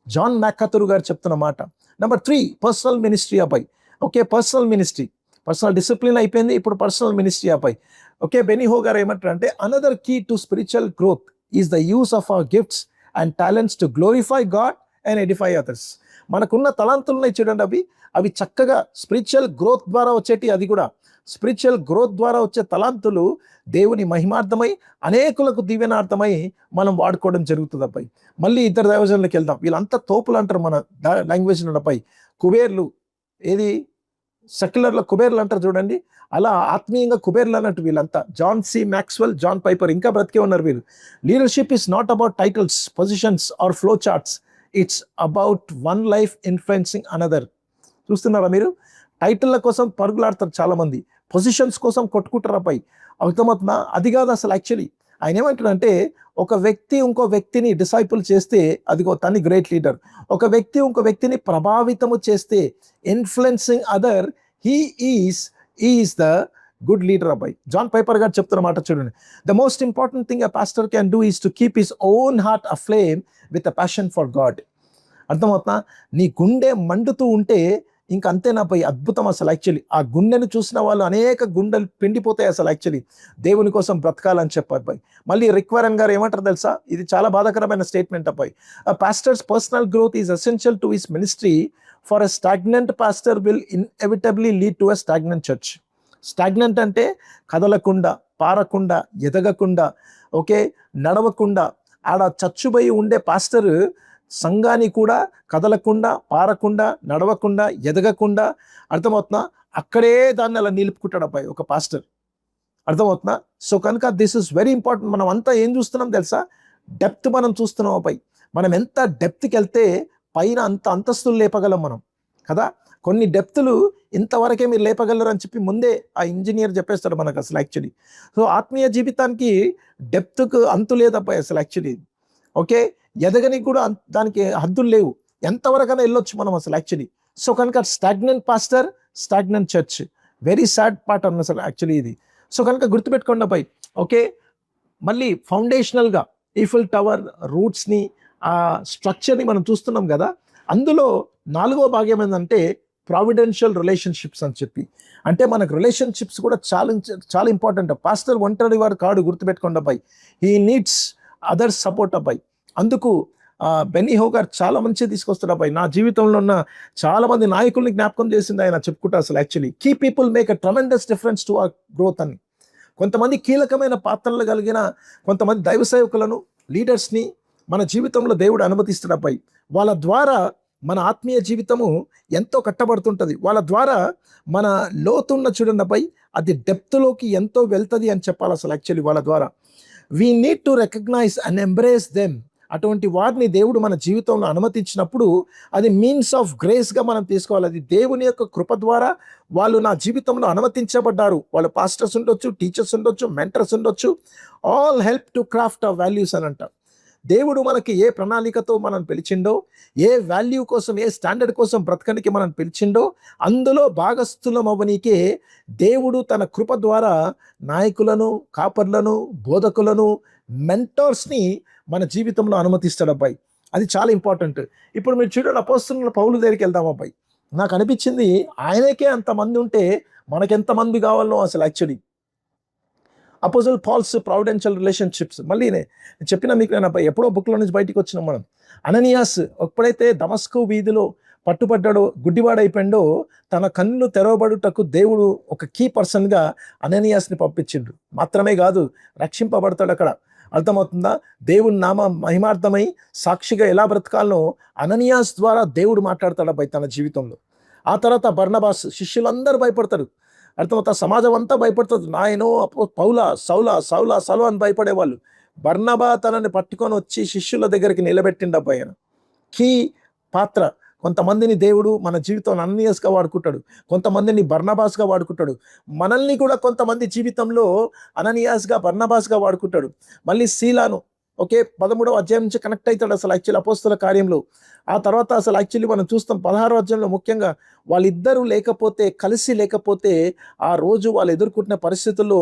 జాన్ మ్యాకథూర్ గారు చెప్తున్న మాట. నెంబర్ 3 పర్సనల్ మినిస్ట్రీ అబ్బాయి. Okay, personal ministry, personal discipline అయిపోయింది, ఇప్పుడు పర్సనల్ మినిస్ట్రీ అబ్బాయి. ఓకే, బెనీ హో గారు ఏమంటారు అంటే another key to spiritual growth is the use of our gifts and talents to glorify God and edify others. మనకున్న తలాంతులున్నాయి చూడండి, అవి చక్కగా స్పిరిచువల్ గ్రోత్ ద్వారా వచ్చేటి, అది కూడా స్పిరిచువల్ గ్రోత్ ద్వారా వచ్చే తలాంతులు దేవుని మహిమార్థమై అనేకులకు దీవెనార్థమై మనం వాడుకోవడం జరుగుతుంది అబ్బాయి. మళ్ళీ ఇద్దరు దైవజనులకు వెళ్దాం. వీళ్ళంతా తోపులు అంటారు మన లాంగ్వేజ్లో అబ్బాయి. కుబేర్లు, ఏది సెక్యులర్లో కుబేర్లు అంటారు చూడండి, అలా ఆత్మీయంగా కుబేర్లు అన్నట్టు వీళ్ళంతా. John C Maxwell, John Piper ఇంకా బ్రతికే ఉన్నారు వీళ్ళు. Leadership is not about titles, positions or flow charts, it's about one life influencing another. చూస్తున్నారా మీరు? టైటిళ్ళ కోసం పరుగులాడతారు చాలామంది, పొజిషన్స్ కోసం కొట్టుకుంటారు అబ్బాయి, అర్థమవుతుందా? అది కాదు అసలు యాక్చువల్లీ. ఆయన ఏమంటాడంటే ఒక వ్యక్తి ఇంకో వ్యక్తిని డిసైపుల్ చేస్తే అదిగో తని గ్రేట్ లీడర్. ఒక వ్యక్తి ఇంకో వ్యక్తిని ప్రభావితము చేస్తే, influencing other, he is the good leader అబ్బాయి. జాన్ పైపర్ గారు చెప్తున్న మాట చూడండి. The most important thing a pastor can do is to keep his own heart aflame with a passion for God. అర్థమవుతుందా? నీ గుండె మండుతూ ఉంటే ఇంకా అంతేనా పోయి అద్భుతం అసలు యాక్చువల్లీ. ఆ గుండెను చూసిన వాళ్ళు అనేక గుండెలు పిండిపోతాయి అసలు యాక్చువల్లీ, దేవుని కోసం బ్రతకాలని చెప్పారు అబ్బాయి. మళ్ళీ రిక్ వారెన్ గారు ఏమంటారు తెలుసా, ఇది చాలా బాధాకరమైన స్టేట్మెంట్ అబ్బాయి. Pastors personal growth is essential to his ministry, for a stagnant pastor will ఇన్ఎవిటబుల్లీ lead to a stagnant church. Stagnant అంటే కదలకుండా, పారకుండా, ఎదగకుండా, ఓకే, నడవకుండా, ఆడ చచ్చుబోయి ఉండే పాస్టర్ సంఘాన్ని కూడా కదలకుండా, పారకుండా, నడవకుండా, ఎదగకుండా, అర్థమవుతున్నా, అక్కడే దాన్ని అలా నిలుపుకుంటాడు అబ్బాయి ఒక పాస్టర్, అర్థమవుతున్నా. సో కనుక దిస్ ఇస్ వెరీ ఇంపార్టెంట్. మనం అంతా ఏం చూస్తున్నాం తెలుసా, డెప్త్ మనం చూస్తున్నాం అబ్బాయి. మనం ఎంత డెప్త్కి వెళ్తే పైన అంత అంతస్తులు లేపగలం మనం కదా. కొన్ని డెప్తులు ఇంతవరకే మీరు లేపగలరు అని చెప్పి ముందే ఆ ఇంజనీర్ చెప్పేస్తాడు మనకు అసలు యాక్చువల్లీ. సో ఆత్మీయ జీవితానికి డెప్త్కు అంతు లేదబ్బాయి అసలు యాక్చువల్లీ. ఓకే, ఎదగనికి కూడా దానికి హద్దులు లేవు, ఎంతవరకైనా వెళ్ళొచ్చు మనం అసలు యాక్చువల్లీ. సో కనుక stagnant pastor, stagnant church, very sad part అన్న అసలు యాక్చువల్లీ ఇది. సో కనుక గుర్తుపెట్టుకోండి అబ్బాయి. ఓకే, మళ్ళీ ఫౌండేషనల్గా ఈఫిల్ టవర్ రూట్స్ని, ఆ స్ట్రక్చర్ని మనం చూస్తున్నాం కదా. అందులో 4వ భాగం ఏంటంటే ప్రావిడెన్షియల్ రిలేషన్షిప్స్ అని చెప్పి, అంటే మనకు రిలేషన్షిప్స్ కూడా చాలా ఇంపార్టెంట్. పాస్టర్ ఒంటరి వాడు కాడు, గుర్తుపెట్టుకోండి అబ్బాయి. హీ నీడ్స్ అదర్స్ సపోర్ట్ అబ్బాయి. అందుకు బెన్నీ హోగార్ చాలా మంచిగా తీసుకొస్తాడు అబ్బాయి. నా జీవితంలో ఉన్న చాలా మంది నాయకుల్ని జ్ఞాపకం చేసింది ఆయన చెప్పుకుంటా అసలు. Actually key people make a tremendous difference to our growth అని. కొంతమంది కీలకమైన పాత్రలు కలిగిన కొంతమంది దైవ సేవకులను, లీడర్స్ని మన జీవితంలో దేవుడు అనుమతిస్తాడు అబ్బాయి. వాళ్ళ ద్వారా మన ఆత్మీయ జీవితము ఎంతో కట్టబడుతుంటుంది. వాళ్ళ ద్వారా మన లోతున్న చూడండి అబ్బాయి, అది డెప్త్లోకి ఎంతో వెళ్తుంది అని చెప్పాలి అసలు. యాక్చువల్లీ వాళ్ళ ద్వారా we need to recognize and embrace them. అటువంటి వారిని దేవుడు మన జీవితంలో అనుమతించినప్పుడు అది మీన్స్ ఆఫ్ గ్రేస్గా మనం తీసుకోవాలి. అది దేవుని యొక్క కృప ద్వారా వాళ్ళు నా జీవితంలో అనుమతించబడ్డారు. వాళ్ళు పాస్టర్స్ ఉండొచ్చు, టీచర్స్ ఉండొచ్చు, మెంటర్స్ ఉండొచ్చు. All help to craft of values అని అంట. దేవుడు మనకి ఏ ప్రణాళికతో మనం పిలిచిండో, ఏ వాల్యూ కోసం, ఏ స్టాండర్డ్ కోసం బ్రతకనికి మనం పిలిచిండో, అందులో భాగస్థులం అవ్వనీకే దేవుడు తన కృప ద్వారా నాయకులను, కాపర్లను, బోధకులను, మెంటర్స్ని మన జీవితంలో అనుమతిస్తాడు అబ్బాయి. అది చాలా ఇంపార్టెంట్. ఇప్పుడు మీరు చూడండి, అపోస్తలుల పౌలు దగ్గరికి వెళ్దాం అబ్బాయి. నాకు అనిపించింది ఆయనకే అంతమంది ఉంటే మనకెంతమంది కావాలనో అసలు. యాక్చువల్లీ అపోజిల్ పాల్స్ ప్రావిడెన్షియల్ రిలేషన్షిప్స్, మళ్ళీ నేను చెప్పిన మీకు, నేను అబ్బాయి ఎప్పుడో బుక్లో నుంచి బయటికి వచ్చినాం మనం. అననీయాస్ ఎప్పుడైతే దమస్కు వీధిలో పట్టుబడ్డాడో, గుడ్డివాడైపోయిండో, తన కన్నులు తెరవబడుటకు దేవుడు ఒక కీ పర్సన్గా అననీయాస్ని పంపించిండు. మాత్రమే కాదు, రక్షింపబడతాడు అక్కడ. అర్థమవుతుందా? దేవుని నామ మహిమార్థమై సాక్షిగా ఎలా బ్రతకాలనో అననీయాస్ ద్వారా దేవుడు మాట్లాడతాడు అబ్బాయి తన జీవితంలో. ఆ తర్వాత బర్నబాస్, శిష్యులందరూ భయపడతారు. అర్థమవుతా? సమాజం అంతా భయపడుతుంది. నాయనో పౌలా, సౌలా, సౌలా, సౌలా అని భయపడేవాళ్ళు. బర్నబా తనని పట్టుకొని వచ్చి శిష్యుల దగ్గరికి నిలబెట్టిండు అబ్బాయి. కీ పాత్ర. కొంతమందిని దేవుడు మన జీవితంలో అననీయాస్గా వాడుకుంటాడు, కొంతమందిని బర్నబాస్గా వాడుకుంటాడు. మనల్ని కూడా కొంతమంది జీవితంలో అననీయాస్గా, బర్నబాస్గా వాడుకుంటాడు. మళ్ళీ శీలాను 13వ అధ్యాయం నుంచి కనెక్ట్ అవుతాడు అసలు యాక్చువల్లీ అపోస్తల కార్యంలో. ఆ తర్వాత అసలు యాక్చువల్లీ మనం చూస్తాం 16వ అధ్యాయంలో ముఖ్యంగా వాళ్ళిద్దరూ లేకపోతే, కలిసి లేకపోతే ఆ రోజు వాళ్ళు ఎదుర్కొంటున్న పరిస్థితుల్లో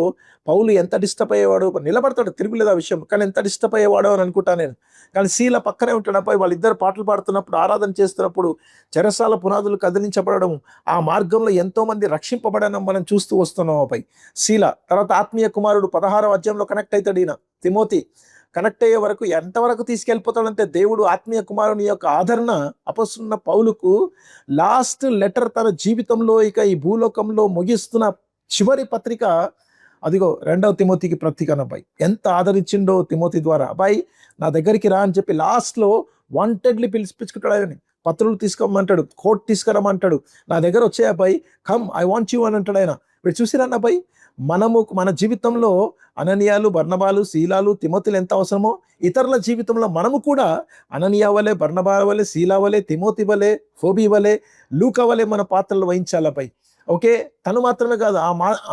పౌలు ఎంత డిస్టర్బ్ అయ్యేవాడు. నిలబడతాడు, తిరుగులేదు ఆ విషయం, కానీ ఎంత డిస్టర్బ్ అయ్యేవాడో అని అనుకుంటాను నేను. కానీ శీల పక్కనే ఉంటాడు అబ్బాయి. వాళ్ళిద్దరు పాటలు పాడుతున్నప్పుడు, ఆరాధన చేస్తున్నప్పుడు చెరసాల పునాదులు కదిలించబడడం, ఆ మార్గంలో ఎంతోమంది రక్షింపబడడం మనం చూస్తూ వస్తున్నాం అబ్బాయి. శీల తర్వాత ఆత్మీయ కుమారుడు 16వ అధ్యాయంలో కనెక్ట్ అవుతాడు ఈయన తిమోతి. కనెక్ట్ అయ్యే వరకు ఎంతవరకు తీసుకెళ్ళిపోతాడంటే దేవుడు ఆత్మీయ కుమారుని యొక్క ఆదరణ అపొస్తలుడైన పౌలుకు లాస్ట్ లెటర్ తన జీవితంలో ఇక ఈ భూలోకంలో ముగిస్తున్న చివరి పత్రిక అదిగో 2వ తిమోతికి పత్రిక అబ్బాయి. ఎంత ఆదరించిండో తిమోతి ద్వారా. అబ్బాయి నా దగ్గరికి రా అని చెప్పి లాస్ట్లో వాంటెడ్లీ పిలిపించుకుంటాడు ఆయన. పత్రులు తీసుకోమంటాడు, కోట్ తీసుకురమ్మంటాడు. నా దగ్గర వచ్చే అబ్బాయి, కమ్ ఐ వాంట్ యూ అని అంటాడు ఆయన. మీరు చూసిరన్న అబ్బాయి, మనము మన జీవితంలో అననీయాలు, బర్నబాలు, శీలాలు, తిమోతిలు ఎంత అవసరమో ఇతరుల జీవితంలో మనము కూడా అననీయా వలె, బర్నబా వలె, శీలా వలె, తిమోతి వలె, ఫోబీ వలె, లూకా వలె మన పాత్రలు వహించాలి అబ్బాయి. తను మాత్రమే కాదు,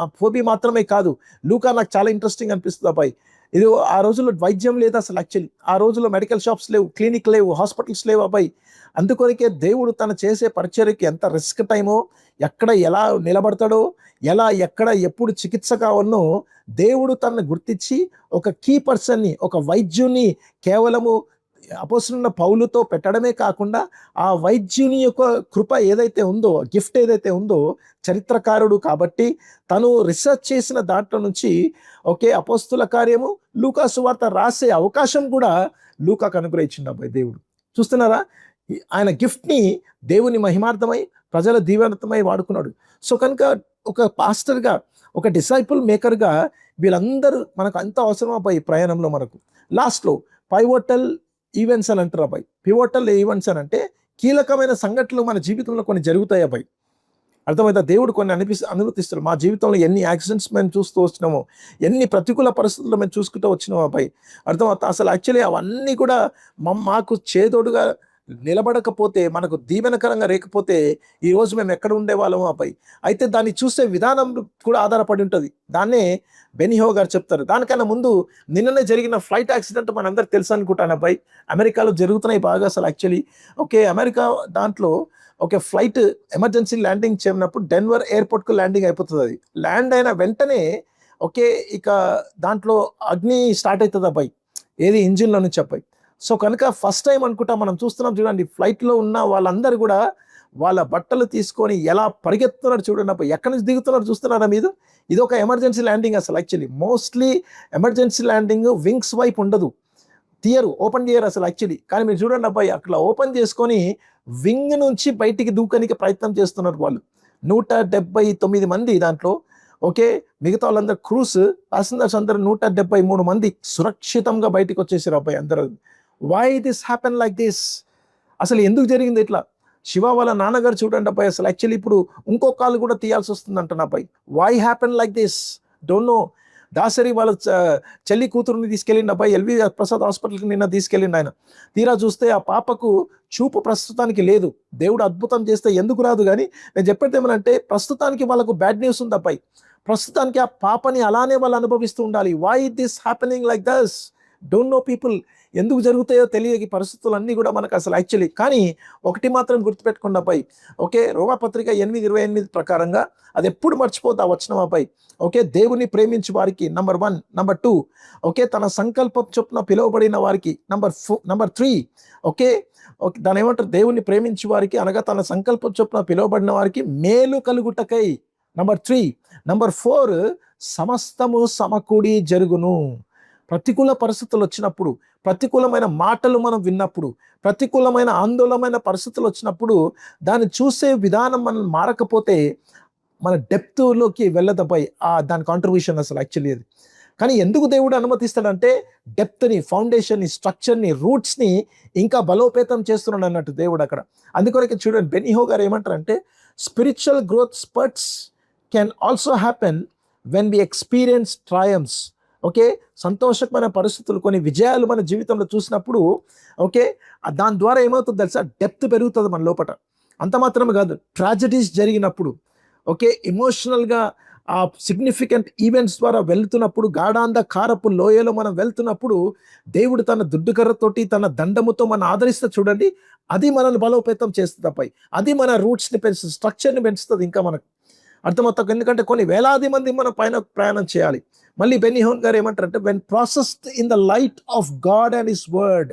ఆ ఫోబీ మాత్రమే కాదు, లూకా నాకు చాలా ఇంట్రెస్టింగ్ అనిపిస్తుంది అబ్బాయి. ఇది ఆ రోజుల్లో వైద్యం లేదు అసలు. యాక్చువల్లీ ఆ రోజుల్లో మెడికల్ షాప్స్ లేవు, క్లినిక్ లేవు, హాస్పిటల్స్ లేవు అబ్బాయి. అందుకొరకే దేవుడు తను చేసే పరిచర్యకి ఎంత రిస్క్ టైమో, ఎక్కడ ఎలా నిలబడతాడో, ఎక్కడ ఎప్పుడు చికిత్స కావాలనో దేవుడు తనను గుర్తించి ఒక కీ పర్సన్ని, ఒక వైద్యుని కేవలము అపోస్తలుడైన పౌలుతో పెట్టడమే కాకుండా ఆ వైద్యుని యొక్క కృప ఏదైతే ఉందో, గిఫ్ట్ ఏదైతే ఉందో, చరిత్రకారుడు కాబట్టి తను రిసర్చ్ చేసిన దాంట్లో నుంచి అపోస్తల కార్యము, లూకా సువార్త రాసే అవకాశం కూడా లూకాకు అనుగ్రహించింది అబ్బాయి దేవుడు. చూస్తున్నారా? ఆయన గిఫ్ట్ని దేవుని మహిమార్థమై, ప్రజల దీవెనతమై వాడుకున్నాడు. సో కనుక ఒక పాస్టర్గా, ఒక డిసైపుల్ మేకర్గా వీళ్ళందరూ మనకు అంత అవసరం అబ్బాయి ప్రయాణంలో. మనకు లాస్ట్లో పైవోటల్ ఈవెంట్స్ అని అంటారు అబ్బాయి. పివోటల్ ఈవెంట్స్ అని అంటే కీలకమైన సంఘటనలు మన జీవితంలో కొన్ని జరుగుతాయి అబ్బాయి. అర్థమైతే? దేవుడు కొన్ని అనుమతిస్తాడు. మా జీవితంలో ఎన్ని యాక్సిడెంట్స్ మేము చూస్తూ వచ్చినామో, ఎన్ని ప్రతికూల పరిస్థితుల్లో మేము చూసుకుంటూ వచ్చినాము అబ్బాయి. అర్థమవుతా? అసలు యాక్చువల్లీ అవన్నీ కూడా మాకు చేదోడుగా నిలబడకపోతే, మనకు దీవెనకరంగా లేకపోతే ఈరోజు మేము ఎక్కడ ఉండేవాళ్ళము అబ్బాయి. అయితే దాన్ని చూసే విధానం కూడా ఆధారపడి ఉంటుంది. దాన్నే బెన్నీ హో గారు చెప్తారు. దానికన్నా ముందు నిన్ననే జరిగిన ఫ్లైట్ యాక్సిడెంట్ మనందరికి తెలుసు అనుకుంటాను అబ్బాయి. అమెరికాలో జరుగుతున్నాయి బాగా అసలు యాక్చువల్లీ. అమెరికా దాంట్లో ఫ్లైట్ ఎమర్జెన్సీ ల్యాండింగ్ చేయనప్పుడు డెన్వర్ ఎయిర్పోర్ట్కు ల్యాండింగ్ అయిపోతుంది. అది ల్యాండ్ అయిన వెంటనే ఇక దాంట్లో అగ్ని స్టార్ట్ అవుతుంది అబ్బాయి, ఏది ఇంజిన్లో నుంచి అబ్బాయి. సో కనుక ఫస్ట్ టైం అనుకుంటా మనం చూస్తున్నాం చూడండి, ఫ్లైట్లో ఉన్న వాళ్ళందరూ కూడా వాళ్ళ బట్టలు తీసుకొని ఎలా పరిగెత్తున్నారు చూడండి అబ్బాయి. ఎక్కడి నుంచి దిగుతున్నారు చూస్తున్నారా మీరు? ఇది ఒక ఎమర్జెన్సీ ల్యాండింగ్ అసలు actually. Mostly emergency landing wings వైపు ఉండదు, తీయరు, ఓపెన్ చేయరు అసలు యాక్చువల్లీ. కానీ మీరు చూడండి అబ్బాయి, అట్లా ఓపెన్ చేసుకొని వింగ్ నుంచి బయటికి దూకనికి ప్రయత్నం చేస్తున్నారు వాళ్ళు. 179 మంది దాంట్లో. ఓకే, మిగతా వాళ్ళందరూ క్రూస్ ప్యాసింజర్స్ అందరూ 173 మంది సురక్షితంగా బయటికి వచ్చేసారు అబ్బాయి అందరూ. Why this happen like this? అసలు ఎందుకు జరిగింది ఇట్లా? శివ వాళ్ళ నాన్నగారు చూడండి అబ్బాయి, అసలు యాక్చువల్లీ ఇప్పుడు ఇంకో కాలు కూడా తీయాల్సి వస్తుందంట నా అబ్బాయి. Why happen like this? Don't know. Dasari వాళ్ళ చెల్లి కూతురుని తీసుకెళ్ళిండి అబ్బాయి, ఎల్వి ప్రసాద్ హాస్పిటల్కి నిన్న తీసుకెళ్ళిండి ఆయన. తీరా చూస్తే ఆ పాపకు చూపు ప్రస్తుతానికి లేదు. దేవుడు అద్భుతం చేస్తే ఎందుకు రాదు, కానీ నేను చెప్పేది ఏమనంటే ప్రస్తుతానికి వాళ్ళకు బ్యాడ్ న్యూస్ ఉంది అబ్బాయి. ప్రస్తుతానికి ఆ పాపని అలానే వాళ్ళు అనుభవిస్తూ ఉండాలి. Why this happening like this? Don't know people. ఎందుకు జరుగుతాయో తెలియని పరిస్థితులన్నీ కూడా మనకు అసలు యాక్చువల్లీ. కానీ ఒకటి మాత్రం గుర్తుపెట్టుకున్న అబ్బాయి, ఓకే, రోమాపత్రిక 8:28 ప్రకారంగా అది ఎప్పుడు మర్చిపోతా వచ్చిన అబ్బాయి. ఓకే, దేవుని ప్రేమించి వారికి నంబర్ 1, నంబర్ 2, ఓకే, తన సంకల్పం చొప్పున పిలువబడిన వారికి నంబర్ 3, ఓకే, దాని ఏమంటారు, దేవుని ప్రేమించి వారికి అనగా తన సంకల్పం చొప్పున పిలువబడిన వారికి మేలు కలుగుటకై నంబర్ 3, నంబర్ 4, సమస్తము సమకూడి జరుగును. ప్రతికూల పరిస్థితులు వచ్చినప్పుడు, ప్రతికూలమైన మాటలు మనం విన్నప్పుడు, ప్రతికూలమైన ఆందోళనమైన పరిస్థితులు వచ్చినప్పుడు దాన్ని చూసే విధానం మనం మారకపోతే మన డెప్త్లోకి వెళ్ళదపై దాని కాంట్రిబ్యూషన్ అసలు యాక్చువల్లీ అది. కానీ ఎందుకు దేవుడు అనుమతిస్తాడంటే డెప్త్ని, ఫౌండేషన్ని, స్ట్రక్చర్ని, రూట్స్ని ఇంకా బలోపేతం చేస్తున్నాడు అన్నట్టు దేవుడు అక్కడ. అందుకొరకే చూడండి, బెనిహో గారు ఏమంటారంటే spiritual growth spurts can also happen when we experience triumphs. Okay, సంతోషకమైన పరిస్థితులు, కొన్ని విజయాలు మన జీవితంలో చూసినప్పుడు, ఓకే, దాని ద్వారా ఏమవుతుంది తెలుసా, డెప్త్ పెరుగుతుంది మన లోపల. అంత మాత్రమే కాదు, ట్రాజడీస్ జరిగినప్పుడు, ఓకే, ఎమోషనల్గా ఆ సిగ్నిఫికెంట్ ఈవెంట్స్ ద్వారా వెళ్తున్నప్పుడు, గాఢాంధకారపు లోయలో మనం వెళ్తున్నప్పుడు దేవుడు తన దుడ్డుకర్రతోటి, తన దండముతో మనం ఆదరిస్తే చూడండి, అది మనల్ని బలోపేతం చేస్తుంది అబ్బాయి. అది మన రూట్స్ని పెంచుతుంది, స్ట్రక్చర్ని పెంచుతుంది ఇంకా మనకు అర్థమవుతాం. ఎందుకంటే కొన్ని వేలాది మంది మన పైన ప్రయాణం చేయాలి. మళ్ళీ బెనిహోన్ గారు ఏమంటారంటే when processed in the light of God and his word.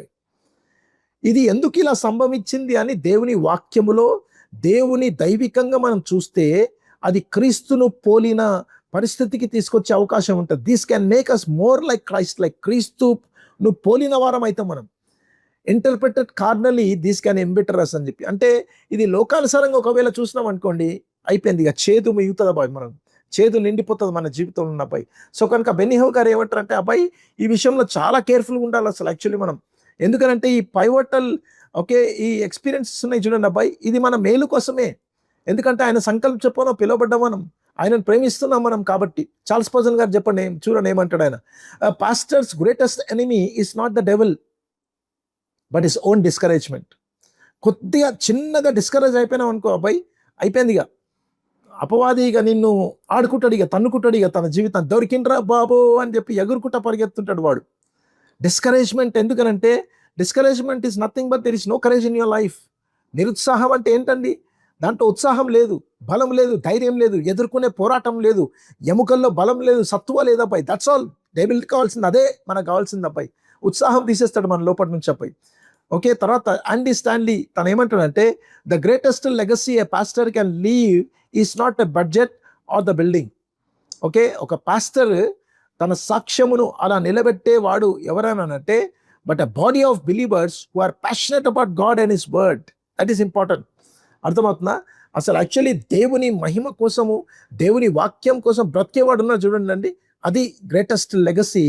ఇది ఎందుకు ఇలా సంభవించింది అని దేవుని వాక్యములో, దేవుని దైవికంగా మనం చూస్తే అది క్రీస్తును పోలిన పరిస్థితికి తీసుకొచ్చే అవకాశం ఉంటుంది. This can make us more like Christ, like క్రీస్తును పోలిన వారం అయితే మనం. Interpreted carnally this can embitter us అని చెప్పి, అంటే ఇది లోకానుసారంగా ఒకవేళ చూసినాం అనుకోండి, అయిపోయింది ఇక, చేదు మిగుతుంది అబ్బాయి, మనం చేదు నిండిపోతుంది మన జీవితంలో ఉన్న అబ్బాయి. సో కనుక బెనిహో గారు ఏమంటారంటే అబ్బాయి ఈ విషయంలో చాలా కేర్ఫుల్గా ఉండాలి అసలు యాక్చువల్లీ మనం. ఎందుకంటే ఈ పైవటల్, ఓకే, ఈ ఎక్స్పీరియన్సెస్ ఉన్నాయి చూడండి అబ్బాయి, ఇది మన మేలు కోసమే. ఎందుకంటే ఆయన సంకల్పం చెప్పడం పిలువబడ్డాం మనం, ఆయనను ప్రేమిస్తున్నాం మనం కాబట్టి. చార్ల్స్ స్పర్జన్ గారు చెప్పండి, చూడండి ఏమంటాడు ఆయన, pastors greatest enemy is not the devil but is own discouragement. కొద్దిగా చిన్నగా డిస్కరేజ్ అయిపోయినాం అనుకో అబ్బాయి, అయిపోయింది ఇక. అపవాది ఇక నిన్ను ఆడుకుంటాడు, ఇక తన్నుకుంటాడు, ఇక తన జీవితం దొరికిండ్రా బాబు అని చెప్పి ఎగురుకుంటా పరిగెత్తుంటాడు వాడు. డిస్కరేజ్మెంట్ ఎందుకనంటే discouragement is nothing but there is no courage in your life. నిరుత్సాహం అంటే ఏంటండి? దాంట్లో ఉత్సాహం లేదు, బలం లేదు, ధైర్యం లేదు, ఎదుర్కొనే పోరాటం లేదు, ఎముకల్లో బలం లేదు, సత్తువ లేదు అబ్బాయి. That's all. డెవిల్ కావాల్సింది అదే మనకు కావాల్సింది అబ్బాయి. ఉత్సాహం తీసేస్తాడు మన లోపల నుంచి అబ్బాయి. ఓకే, తర్వాత ఆండీ స్టాన్లీ తను ఏమంటాడంటే the greatest legacy a pastor can leave is not a budget or the building. Okay, ఒక పాస్టర్ తన సాక్ష్యమును అలా నిలబెట్టేవాడు ఎవరైనానంటే but a body of believers who are passionate about God and his word. That is important. అర్థమవుతుందా? అసలు actually దేవుని మహిమ కోసము, దేవుని వాక్యం కోసం బ్రతికేవాడు ఉన్నా చూడండి అండి, అది గ్రేటెస్ట్ లెగసీ.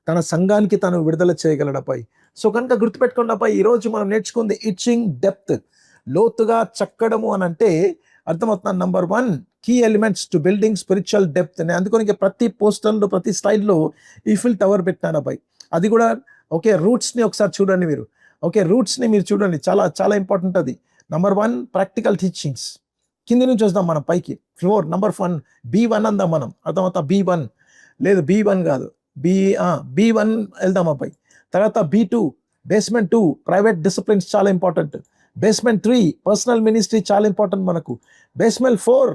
తన సంఘానికి తను విడుదల చేయగలడపై. సో కనుక గుర్తుపెట్టుకోండి అబ్బాయి, ఈరోజు మనం నేర్చుకుంది ఇచ్చింగ్ డెప్త్, లోతుగా చక్కడము అని అంటే అర్థమవుతున్నా. Number 1 key elements to building spiritual depth. నేను అందుకని ప్రతి పోస్టర్లో, ప్రతి స్లైడ్లో ఈఫిల్ టవర్ పెట్టాను అబ్బాయి. అది కూడా ఓకే, రూట్స్ని ఒకసారి చూడండి మీరు. ఓకే, రూట్స్ని మీరు చూడండి, చాలా చాలా ఇంపార్టెంట్ అది. Number 1 practical teachings. కింది నుంచి వస్తాం మనం పైకి. ఫ్లోర్ నంబర్ 1 B1 అందాం మనం. అర్థమవుతా? B1 లేదు, B1 కాదు, B1 వెళ్దాం అబ్బాయి. తర్వాత B2 బేస్మెంట్ 2 ప్రైవేట్ డిసిప్లిన్స్ చాలా ఇంపార్టెంట్. బేస్మెంట్ 3 పర్సనల్ మినిస్ట్రీ చాలా ఇంపార్టెంట్ మనకు. బేస్మెంట్ 4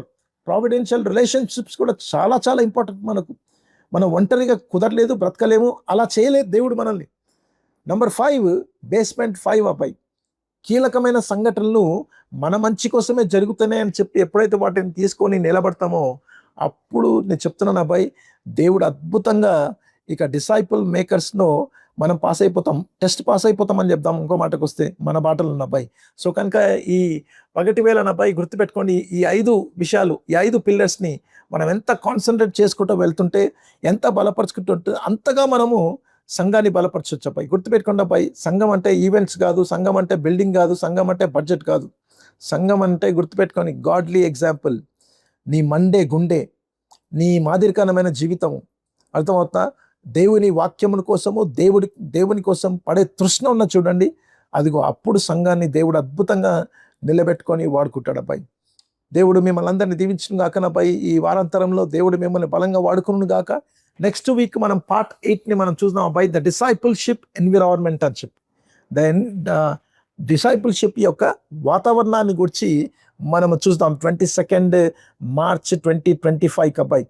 ప్రావిడెన్షియల్ రిలేషన్షిప్స్ కూడా చాలా చాలా ఇంపార్టెంట్ మనకు. మనం ఒంటరిగా కుదరలేదు, బ్రతకలేము, అలా చేయలేదు దేవుడు మనల్ని. నంబర్ 5 బేస్మెంట్ 5 అబ్బాయి, కీలకమైన సంఘటనలు మన మంచి కోసమే జరుగుతున్నాయి అని చెప్పి ఎప్పుడైతే వాటిని తీసుకొని నిలబడతామో అప్పుడు నేను చెప్తున్నాను అబ్బాయి, దేవుడు అద్భుతంగా ఇక డిసైపుల్ మేకర్స్లో మనం పాస్ అయిపోతాం, టెస్ట్ పాస్ అయిపోతాం అని చెప్దాం ఇంకో మాటకు వస్తే మన బాటలు ఉన్న అబ్బాయి. సో కనుక ఈ పగటి వేళ నా అబ్బాయి గుర్తుపెట్టుకోండి, ఈ 5 విషయాలు, ఈ 5 పిల్లర్స్ని మనం ఎంత కాన్సన్ట్రేట్ చేసుకుంటూ వెళ్తుంటే, ఎంత బలపరుచుకుంటుంటే అంతగా మనము సంఘాన్ని బలపరచవచ్చు అబ్బాయి. గుర్తుపెట్టుకోండి అబ్బాయి, సంఘం అంటే ఈవెంట్స్ కాదు, సంఘం అంటే బిల్డింగ్ కాదు, సంఘం అంటే బడ్జెట్ కాదు. సంఘం అంటే గుర్తుపెట్టుకొని గాడ్లీ ఎగ్జాంపుల్, నీ మండే గుండె, నీ మాదిరికరమైన జీవితం, అర్థమవుతా, దేవుని వాక్యముల కోసము దేవుని కోసం పడే తృష్ణ ఉన్న చూడండి, అదిగో అప్పుడు సంఘాన్ని దేవుడు అద్భుతంగా నిలబెట్టుకొని వాడుకుంటాడు అబ్బాయి. దేవుడు మిమ్మల్ని అందరినీ దీవించును గాక అబ్బాయి. ఈ వారాంతరంలో దేవుడు మిమ్మల్ని బలంగా వాడుకును గాక. నెక్స్ట్ వీక్ మనం పార్ట్ 8ని మనం చూద్దాం అబ్బాయి, ద డిసైపుల్షిప్ ఎన్విరాన్మెంటల్షిప్. ద డిసైపుల్షిప్ యొక్క వాతావరణాన్ని గురించి మనము చూద్దాం 22 మార్చ్ 2025 అబ్బాయి.